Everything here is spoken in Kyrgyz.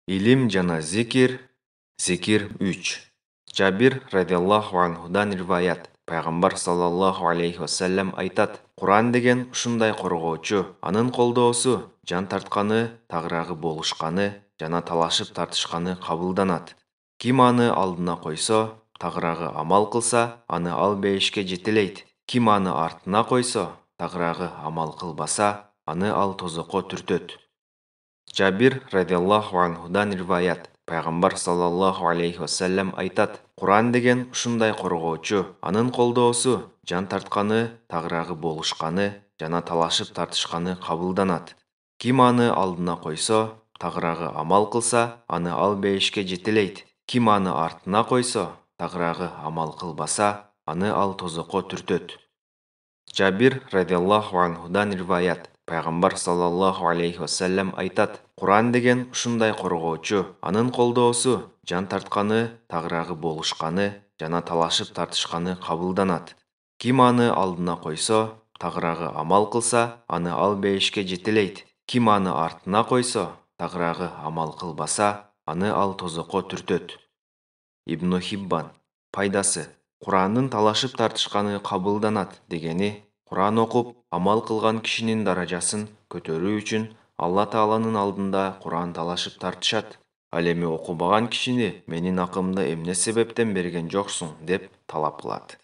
Илим жана зикир. Зикир 3. Жабир радиаллаху анхудан риваят. Пайгамбар саллаллаху алейхи вассалям айтат: Куран деген ушундай коргоочу, анын колдоосу жан тартканы, тагыраагы болушканы жана талашып тартышканы кабылданат. Ким аны алдына койсо, тагыраагы амал кылса, аны ал бейишке жетелейт. Ким аны артына койсо, тагыраагы амал кылбаса, аны ал тозокко түртөт. Жабир радиаллаху анхудан риваят. Пайгамбар саллаллаху алейхи вассалям айтат: Куран деген ушундай коргоочу, анын колдоосу жан тартканы, тагыраагы болушканы жана талашып тартышканы кабылданат. Ким аны алдына койсо, тагыраагы амал кылса, аны ал бейишке жетелейт. Ким аны артына койсо, тагыраагы амал кылбаса, аны ал тозокко түртөт. Жабир радиаллаху анхудан риваят. Пайгамбар саллаллаху алейхи вассалям айтат: Куран деген ушундай коргоочу, анын колдоосу жан тартканы, тагыраагы болушканы жана талашып тартышканы кабылданат. Ким аны алдына койсо, тагыраагы амал кылса, аны ал бейишке жетелейт. Ким аны артына койсо, тагыраагы амал кылбаса, аны ал тозокко түртөт. Ибн Хиббан. Пайдасы: Курандын талашып тартышканы кабылданат дегени, Куран окуп, амал кылган кишинин даражасын көтөрүү үчүн Алла Тааланын алдында Куран талашып тартышат. Ал эми окубаган кишини менин акымды эмне себептен берген жоксуң деп талап кылат.